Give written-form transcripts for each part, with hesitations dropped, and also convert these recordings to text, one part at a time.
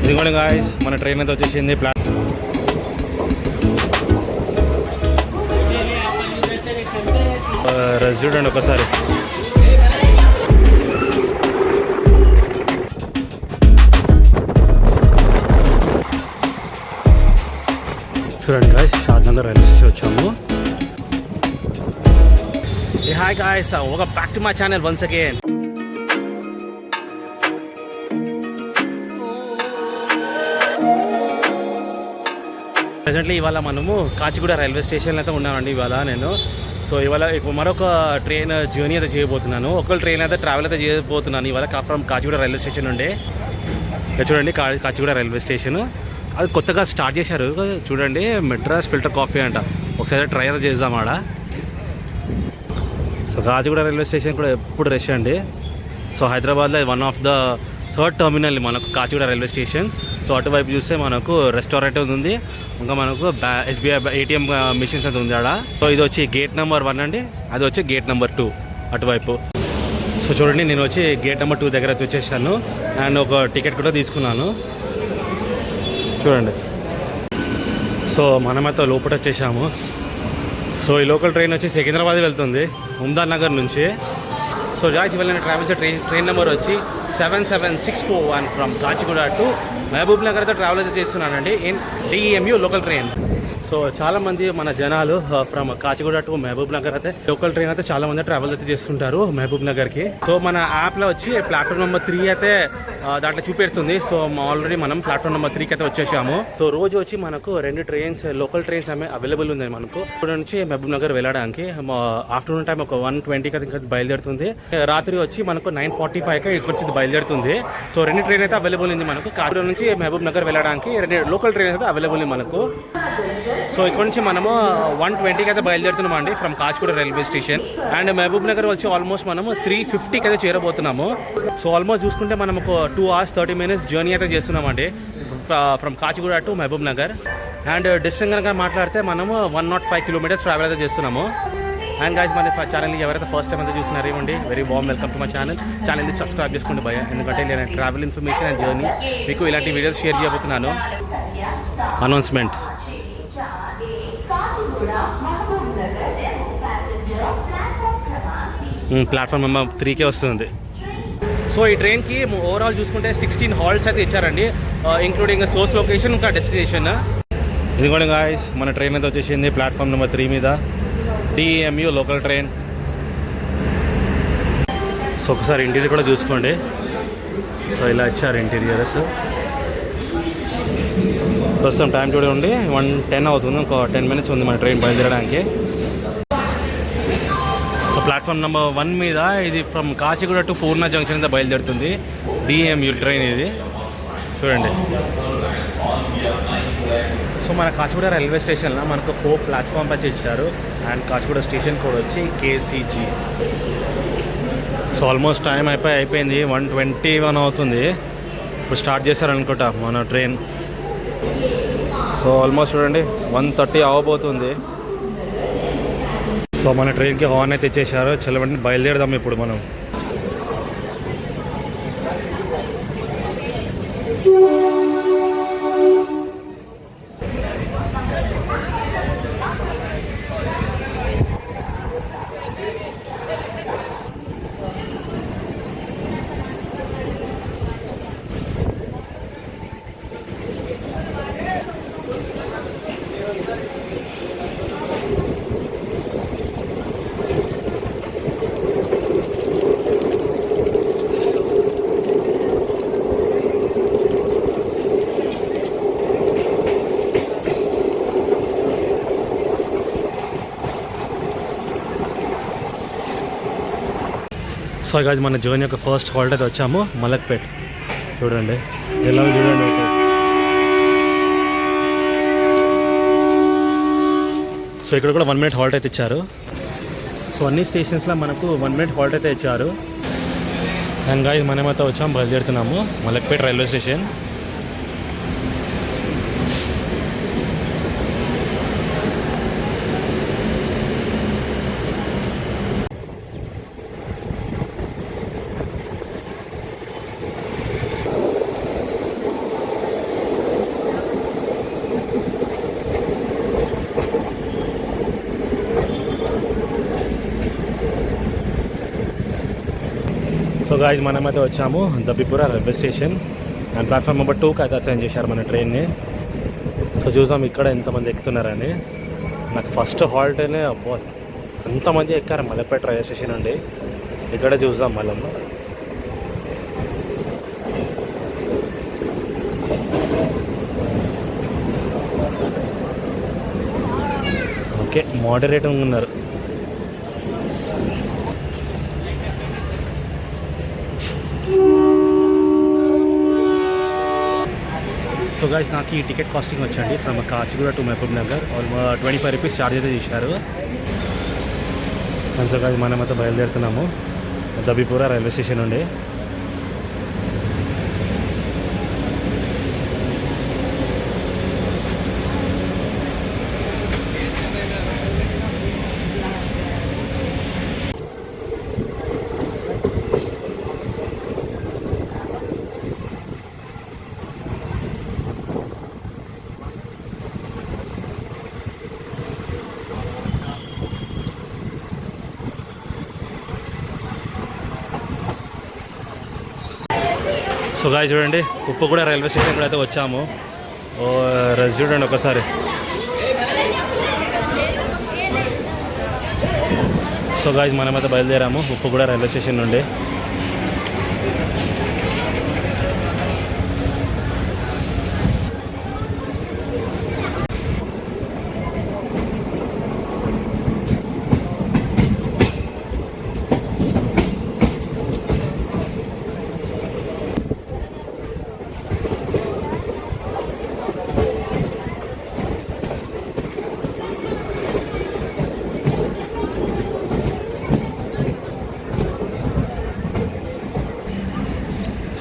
ఇదిగోండి గాయ్స్, మన ట్రైన్ అయితే వచ్చేసింది. చూడండి ఒకసారి. చూడండి గాయ్స్, షాద్నగర్ రైల్వే స్టేషన్ వచ్చాము. Hi guys, welcome back to my channel once again. Presently ఇవాళ మనము కాచిగూడ రైల్వే స్టేషన్లో అయితే ఉన్నామండి ఇవాళ నేను. సో ఇవాళ మరొక ట్రైన్ జర్నీ అయితే చేయబోతున్నాను. ఒక ట్రైన్ అయితే ట్రావెల్ అయితే చేయబోతున్నాను ఇవాళ ఫ్రమ్ కాచిగూడ రైల్వే స్టేషన్ నుండి. చూడండి, కాచిగూడ రైల్వే స్టేషన్ అది కొత్తగా స్టార్ట్ చేశారు చూడండి. మెడ్రాస్ ఫిల్టర్ కాఫీ అంట. ఒకసారి ట్రై అయితే చేద్దాం ఆడ. సో కాచిగూడ రైల్వే స్టేషన్ కూడా ఎప్పుడు రష్ అండి. సో హైదరాబాద్లో one of the third terminal మనకు కాచిగూడ రైల్వే స్టేషన్. సో అటువైపు చూస్తే మనకు రెస్టారెంట్ ఉంది, ఇంకా మనకు ఎస్బీఐ ఏటీఎం మిషన్స్ అయితే ఉంది ఆడ. సో ఇది వచ్చి గేట్ నెంబర్ 1 అండి, అది వచ్చి గేట్ నెంబర్ 2 అటువైపు. సో చూడండి, నేను వచ్చి గేట్ నెంబర్ 2 దగ్గర అయితే వచ్చేసాను అండ్ ఒక టికెట్ కూడా తీసుకున్నాను చూడండి. సో మనమైతే లోపల వచ్చేసాము. సో ఈ లోకల్ ట్రైన్ వచ్చి సికింద్రాబాద్ వెళ్తుంది ఉమ్దార్ నగర్ నుంచి. సో జాయిస్ వెళ్ళిన ట్రావెల్స్ ట్రైన్ నెంబర్ వచ్చి 77641 ఫ్రమ్ కాచిగూడ టు మహబూబ్ నగర్ అయితే ట్రావెల్ అయితే చేస్తున్నానండి in DMU local train. So చాలామంది మన జనాలు ఫ్రమ్ కాచిగూడ టు మహబూబ్ నగర్ అయితే లోకల్ ట్రైన్ అయితే చాలా మంది ట్రావెల్ అయితే చేస్తుంటారు మహబూబ్ నగర్కి. సో మన యాప్లో వచ్చి ప్లాట్ఫామ్ నెంబర్ 3 అయితే దాంట్లో చూపెడుతుంది. సో ఆల్రెడీ మనం ప్లాట్ఫామ్ నెంబర్ 3కి అయితే వచ్చేసాము. సో రోజు వచ్చి మనకు 2 ట్రైన్స్ లోకల్ ట్రైన్స్ అవైలబుల్ ఉంది మనకు. ఇక్కడ నుంచి మహబూబ్ నగర్ వెళ్ళడానికి ఆఫ్టర్నూన్ టైం ఒక 1:20కి ఇంకా బయలుదేరుతుంది. రాత్రి వచ్చి మనకు 9:45కి ఇక్కడ నుంచి బయలుదేరుతుంది. సో 2 ట్రైన్ అయితే అవైలబుల్ ఉంది మనకు. కాచిగూడ నుంచి మహబూబ్ నగర్ వెళ్ళడానికి 2 లోకల్ ట్రైన్స్ అయితే అవైలబుల్ ఉంది మనకు. సో ఇక్కడ నుంచి మనము 1:20కి అయితే బయలుదేరుతున్నాం అండి from Kachiguda railway station. And Mahabubnagar వచ్చి ఆల్మోస్ట్ మనము 3:50కి అయితే చేరబోతున్నాము. సో ఆల్మోస్ట్ చూసుకుంటే మనం ఒక 2 hours 30 minutes జర్నీ అయితే చేస్తున్నామండి from Kachiguda to Mahabubnagar. And distance కనుక మాట్లాడితే మనము 105 kilometers ట్రావెల్ అయితే చేస్తున్నాము. అండ్ గాయ్స్, మన ఛానల్ని ఎవరైతే ఫస్ట్ టైం అయితే చూస్తున్నారో ఇవ్వండి very warm welcome to my ఛానల్ని సబ్స్క్రైబ్ చేసుకోండి భయ. ఎందుకంటే నేను ట్రావెల్ ఇన్ఫర్మేషన్ అండ్ జర్నీస్ మీకు ఇలాంటి వీడియోస్ షేర్ చేయబోతున్నాను. అనౌన్స్మెంట్ ప్లాట్ఫామ్ నెంబర్ 3కే వస్తుంది. సో ఈ ట్రైన్కి ఓవరాల్ చూసుకుంటే 16 halts అయితే ఇచ్చారండి, ఇంక్లూడింగ్ సోర్స్ లొకేషన్ ఇంకా డెస్టినేషన్. ఇదిగోండి గాయ్స్, మన ట్రైన్ అయితే వచ్చేసింది ప్లాట్ఫామ్ నెంబర్ 3 మీద, డిఎంయూ లోకల్ ట్రైన్. సో ఒకసారి ఇంటీరియర్ కూడా చూసుకోండి. సో ఇలా ఇచ్చారు ఇంటీరియర్స్. ప్రస్తుతం టైం చూడండి 1:10 అవుతుంది, ఇంకో 10 minutes ఉంది మన ట్రైన్ బయలుదేరడానికి. సో ప్లాట్ఫామ్ నెంబర్ 1 మీద ఇది from Kachiguda to Purna junction అయితే బయలుదేరుతుంది డిఎంయూ ట్రైన్ ఇది చూడండి. సో మన కాచిగూడ రైల్వే స్టేషన్లో మనకు 4 ప్లాట్ఫామ్ వచ్చి ఇచ్చారు. అండ్ కాచిగూడ స్టేషన్ కోడ్ వచ్చి కేసీజీ. సో ఆల్మోస్ట్ టైం అయిపోయింది, 1:21 అవుతుంది. ఇప్పుడు స్టార్ట్ చేశారనుకుంటా మన ట్రైన్. సో ఆల్మోస్ట్ చూడండి 1:30 అవ్వబోతుంది. సో మన ట్రైన్కి హార్న్ అయితే ఇచ్చేసారు. చల్లబండి బయలుదేరదాం ఇప్పుడు మనం. సో గాయ్స్, మన జర్నీ యొక్క ఫస్ట్ హాల్ట్ అయితే వచ్చాము మలక్పేట్. చూడండి ఎలా చూడండి. సో ఇక్కడ కూడా 1 minute హాల్ట్ అయితే ఇచ్చారు. సో అన్ని స్టేషన్స్లో మనకు 1 minute హాల్ట్ అయితే ఇచ్చారు. అండ్ గాయ్స్, మనమైతే వచ్చాము, బయలుదేరుతున్నాము Malakpet railway station. So guys మనమైతే వచ్చాము Dabbirpura railway station and platform number 2కి అయితే అసైన్ చేశారు మన ట్రైన్ని. సో చూసాం ఇక్కడ ఎంతమంది ఎక్కుతున్నారని. నాకు ఫస్ట్ హాల్టేనే అబ్బో ఎంతమంది ఎక్కారు మలపేట రైల్వే స్టేషన్ నుండి. ఇక్కడే చూద్దాం మళ్ళీ. ఓకే మోడరేటింగ్ ఉన్నారు. సో గాయ్స్ నాకు ఈ టికెట్ కాస్టింగ్ వచ్చండి from Kachiguda to Mahabubnagar almost 25 rupees charge అయితే చేశారు. అండ్ సో గాయ్స్ మనమైతే బయలుదేరుతున్నాము దబ్బిపుర రైల్వే స్టేషన్ నుండి. సో గాయ్స్ చూడండి ఉప్పుగూడ రైల్వే స్టేషన్ కూడా అయితే వచ్చాము. ఓ రష్ చూడండి ఒకసారి. సో గాయ్స్ మనమైతే బయలుదేరాము ఉప్పుగూడ రైల్వే స్టేషన్ నుండి.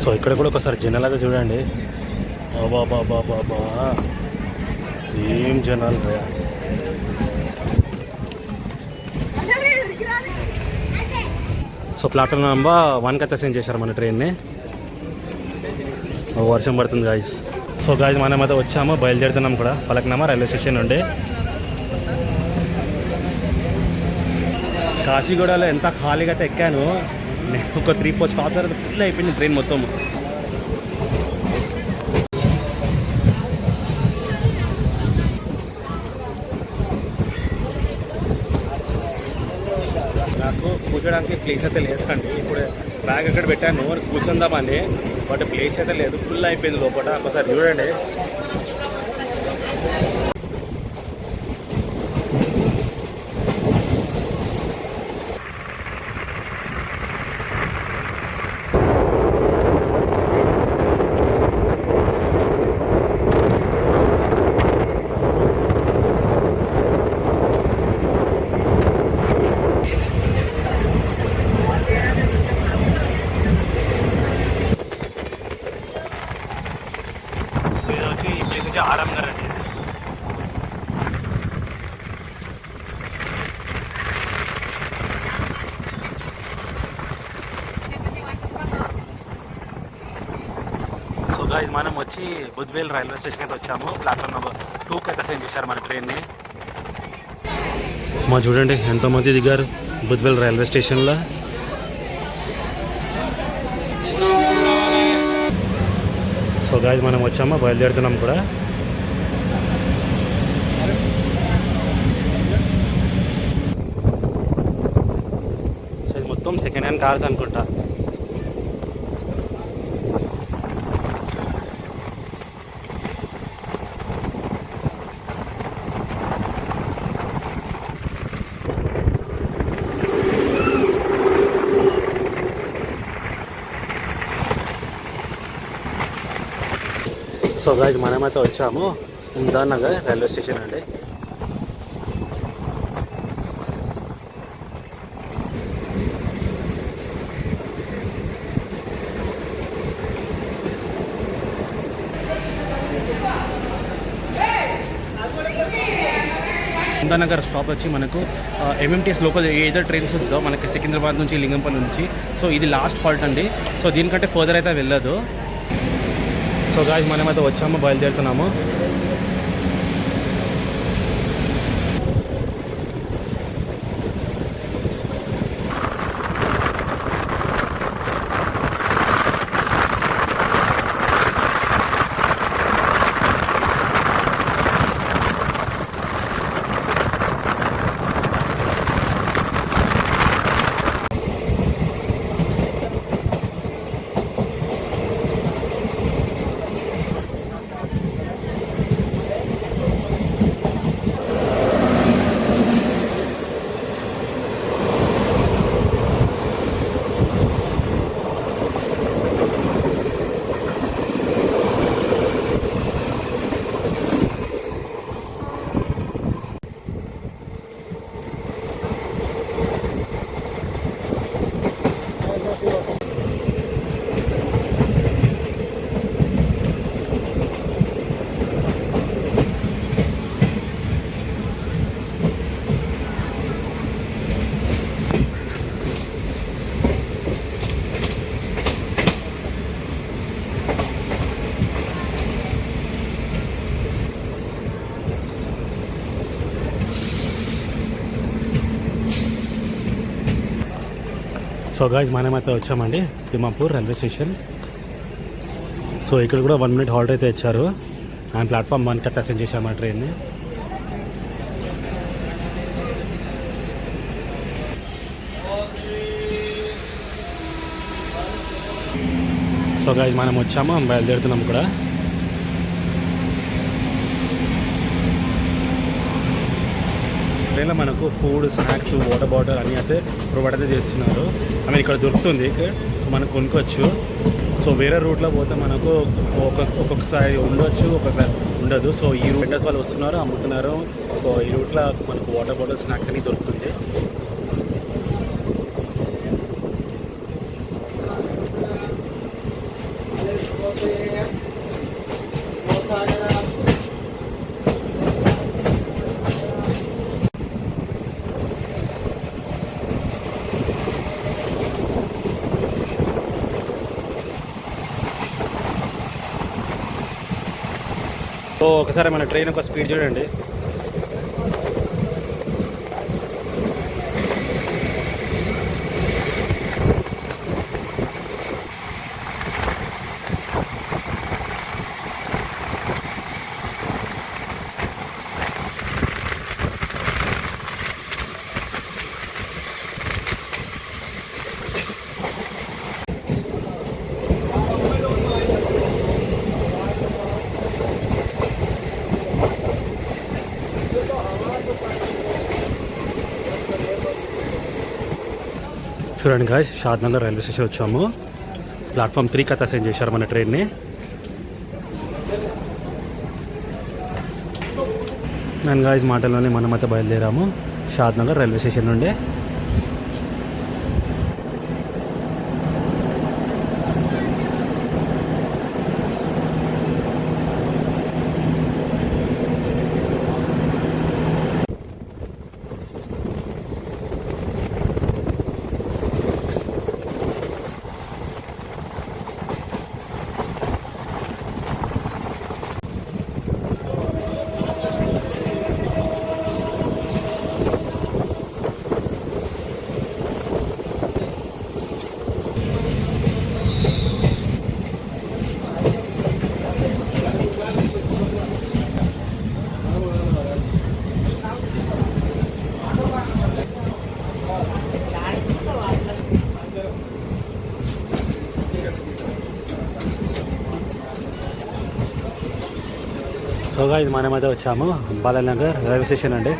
సో ఇక్కడ కూడా ఒకసారి జనాలు చూడండి. బాబా బాబా బాబా ఏం జనాలు భయా. సో ప్లాట్ఫామ్ నెంబర్ 1కి అయితే సెండ్ చేశారు మన ట్రైన్ని. వర్షం పడుతుంది గాయ్స్. సో గాయ్స్ మనమైతే వచ్చాము బయలుదేరుతున్నాం కూడా ఫలక్నామా రైల్వే స్టేషన్ నుండి. కాచిగూడలో ఎంత ఖాళీగా అయితే ఎక్కాను. నేను ఒక 3-4 స్టాప్స్ తర్వాత ఫుల్ అయిపోయింది ట్రైన్ మొత్తం. నాకు కూర్చోడానికి ప్లేస్ అయితే లేదండి. ఇప్పుడు బ్యాగ్ ఎక్కడ పెట్టాను కూర్చుందామని, బట్ ప్లేస్ అయితే లేదు, ఫుల్ అయిపోయింది లోపల. ఒకసారి చూడండి. ఆరాంనగర్ అండి. సో గాయ్స్ మనం వచ్చి బుద్వేల్ రైల్వే స్టేషన్ అయితే వచ్చాము. ప్లాట్ఫామ్ నెంబర్ 2కి అయితే సెండ్ చేశారు మన ట్రైన్ని. మా చూడండి ఎంతమంది దిగారు బుద్వేల్ రైల్వే స్టేషన్లో. సో గాయ్స్ మనం వచ్చాము బయలుదేరుతున్నాం కూడా. సో ఇది మొత్తం సెకండ్ హ్యాండ్ కార్స్ అనుకుంటా. సో గాయ్స్ మనమైతే వచ్చాము ఉమ్దానగర్ రైల్వే స్టేషన్ అండి. ఉమ్దానగర్ స్టాప్ వచ్చి మనకు ఎంఎంటీఎస్ లోకల్ ఏదైతే ట్రైన్స్ ఉందో మనకి సికింద్రాబాద్ నుంచి లింగంపల్లి నుంచి. సో ఇది లాస్ట్ హాల్ట్ అండి. సో దీనికంటే ఫర్దర్ అయితే వెళ్ళదు. సో గాయ్స్ మనమైతే వచ్చాము బయలుదేరుతున్నాము. సో గాయ్స్ మనమైతే వచ్చామండి తిమ్మాపూర్ రైల్వే స్టేషన్. సో ఇక్కడ కూడా 1 minute హాల్ట్ అయితే ఇచ్చారు. అండ్ ప్లాట్ఫామ్ 1కి అట్లా సెండ్ చేసాము ఆ ట్రైన్ని. సో గాయ్స్ మనం వచ్చాము, బయలుదేరుతున్నాం కూడా. ట్రైన్లో మనకు ఫుడ్, స్నాక్స్, వాటర్ బాటిల్ అన్నీ అయితే ప్రొవైడ్ అయితే చేస్తున్నారు. ఆమె ఇక్కడ దొరుకుతుంది, సో మనకు కొనుక్కోవచ్చు. సో వేరే రూట్లో పోతే మనకు ఒక్కొక్కసారి ఉండొచ్చు, ఒక్కొక్కసారి ఉండదు. సో ఈ వెండర్స్ వాళ్ళు వస్తున్నారు, అమ్ముతున్నారు. సో ఈ రూట్లో మనకు వాటర్ బాటిల్, స్నాక్స్ అన్నీ దొరుకుతుంది. సో ఒకసారి మన ట్రైన్ ఒక స్పీడ్ చూడండి. చూడండి గాయ్స్, షాద్నగర్ రైల్వే స్టేషన్ వచ్చాము. ప్లాట్ఫామ్ 3 కథ సెండ్ చేశారు మన ట్రైన్ని. అండ్ గాయ్స్ మాటల్లోనే మనమైతే బయలుదేరాము షాద్నగర్ రైల్వే స్టేషన్ నుండి. సో గాయ్స్ మనమైతే వచ్చాము బాలానగర్ రైల్వే స్టేషన్ అండి.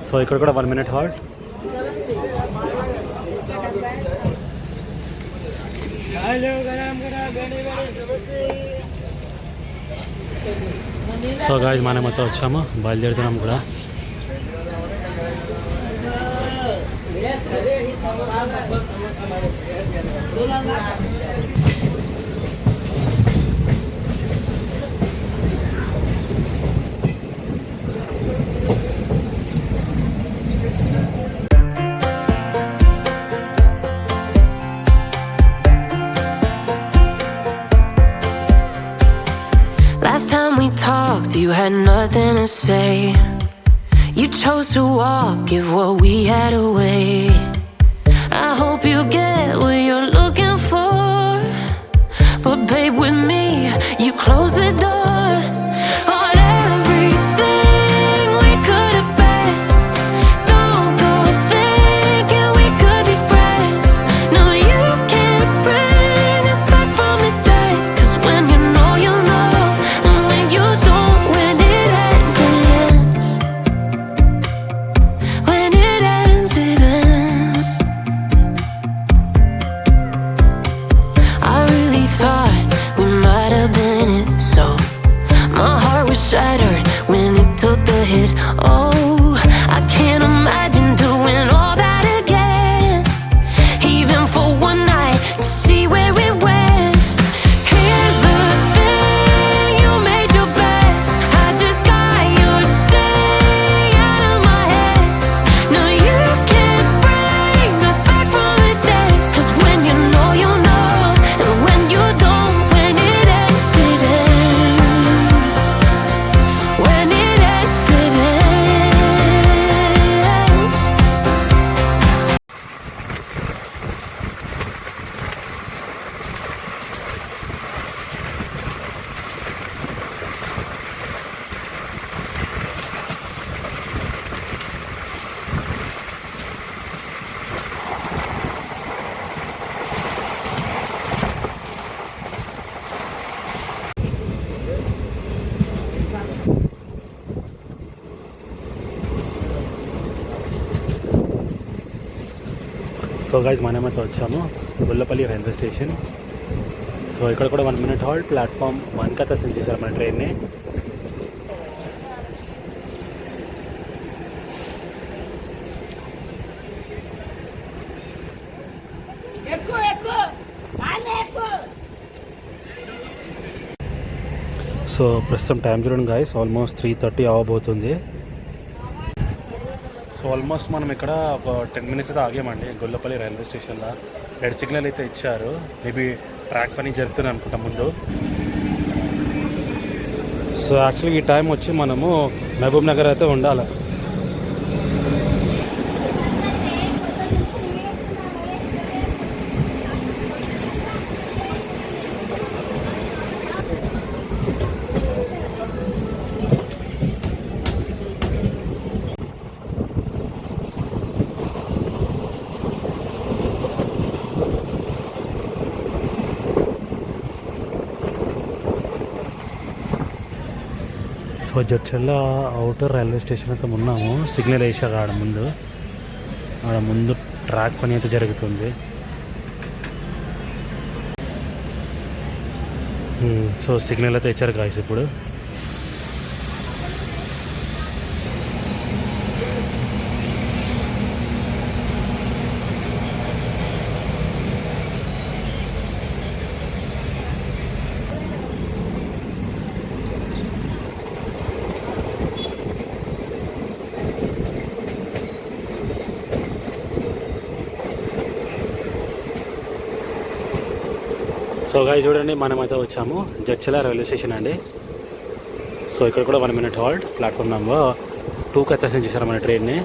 సో ఇక్కడ కూడా 1 minute హాల్ట్. సో గాయ్స్ మనమైతే వచ్చాము, బయలుదేరుతున్నాము కూడా. Last time we talked, you had nothing to say. You chose to walk, give what we had away. I hope you get what you're looking for, but babe, with me, you close the door on everything we could have been. Don't go thinking we could be friends. No, you can't bring us back from the dead, 'cause when you know, you know. You don't, when it ends, it ends. When it ends, it ends. I really thought we might have been it, so so guys మనమైతే వచ్చాము Gollapalli railway station. So ఇక్కడ కూడా 1 minute halt, platform 1 కథ sense చేశారు మన ట్రైన్ని. So ప్రస్తుతం time చూడండి guys, almost 3:30 అవ్వబోతుంది. సో ఆల్మోస్ట్ మనం ఇక్కడ ఒక 10 minutes అయితే ఆగామండి గొల్లపల్లి రైల్వే స్టేషన్లో. రెడ్ సిగ్నల్ అయితే ఇచ్చారు, మేబీ ట్రాక్ పని జరుగుతుంది అనుకుంటా ముందు. సో యాక్చువల్గా ఈ టైం వచ్చి మనము మహబూబ్ నగర్ అయితే ఉండాలి. So Jadcherla outer railway station అయితే ఉన్నాము. సిగ్నల్ వేసారు ఆడ ముందు ట్రాక్ పని అయితే జరుగుతుంది. సో సిగ్నల్ అయితే ఇచ్చారు గాయస్ ఇప్పుడు. సో గాయస్ చూడండి, మనమైతే వచ్చాము జడ్చర్ల రైల్వే స్టేషన్ అండి. సో ఇక్కడ కూడా 1 minute హాల్ట్, ప్లాట్ఫామ్ నెంబర్ 2 కథ సెన్స్ చేశారు మన ట్రైన్ని.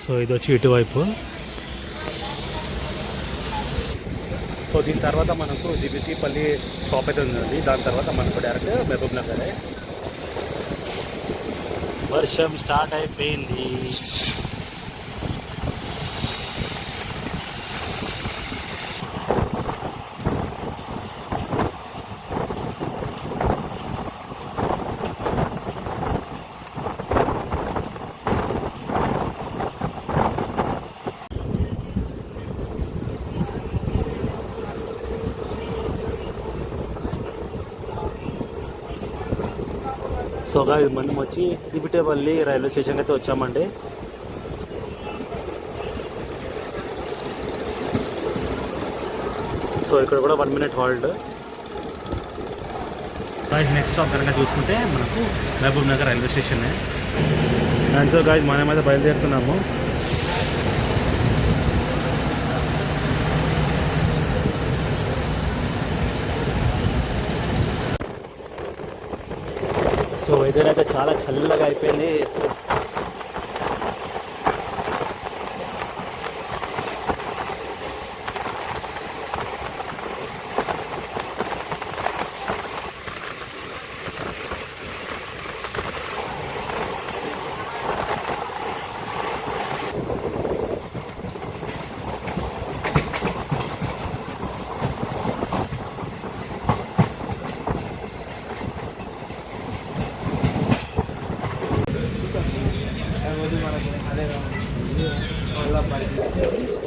సో ఇది వచ్చి ఇటువైపు. సో దీని తర్వాత మనకు దివిటీపల్లి స్టాప్ అయితే ఉందండి. దాని తర్వాత మనకు డైరెక్ట్ మహబూబ్ నగరే. వర్షం స్టార్ట్ అయిపోయింది. సో గాయస్ మనం వచ్చి దివిటీపల్లి రైల్వే స్టేషన్కి అయితే వచ్చామండి. సో ఇక్కడ కూడా 1 minute halt. Guys next stop కనుక చూసుకుంటే మనకు Mahabubnagar railway station. And so guys మనమైతే బయలుదేరుతున్నాము. సో వెదర్ అయితే చాలా చల్లగా అయిపోయింది.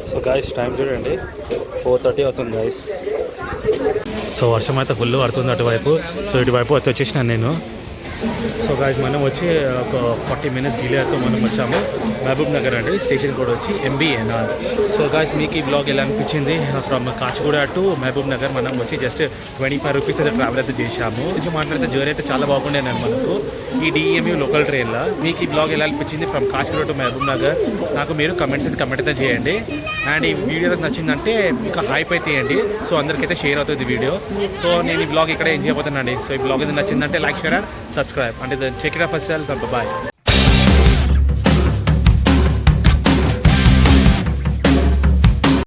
సో గాయస్ టైం చూడండి, 4:30 అవుతుంది గాయస్. సో వర్షం అయితే ఫుల్ పడుతుంది అటువైపు. సో ఇటువైపు అయితే వచ్చేసినాను నేను. సో గాయస్ మనం వచ్చి ఒక 40 minutes డిలే అయితే మనం వచ్చాము మహబూబ్ నగర్ అండి. స్టేషన్ కూడా వచ్చి MBNR. సో గాయస్ మీకు ఈ బ్లాగ్ ఎలా అనిపించింది? ఫ్రమ్ కాచిగూడ టు మహబూబ్ నగర్ మనం వచ్చి జస్ట్ 25 రూపీస్ అయితే ట్రావెల్ అయితే చేశాము. కొంచెం మాట్లాడితే జర్నీ అయితే చాలా బాగుండేది మనకు ఈ DEMU లోకల్ ట్రైన్లో. మీకు ఈ బ్లాగ్ ఎలా అనిపించింది ఫ్రమ్ కాచిగూడ టు మహబూబ్ నగర్? నాకు మీరు కమెంట్ అయితే చేయండి. అండ్ ఈ వీడియో నచ్చిందంటే మీకు హైప్ అయితే ఇవ్వండి. సో అందరికైతే షేర్ అవుతుంది వీడియో. సో నేను ఈ బ్లాగ్ ఇక్కడ ఏం చేయబోతున్నానండి. సో ఈ బ్లాగ్ అయితే నచ్చిందంటే లైక్, షేర్ అండ్ సబ్స్క్రైబ్. అంటే చెక్ ఇట్ అప్. బాయ్.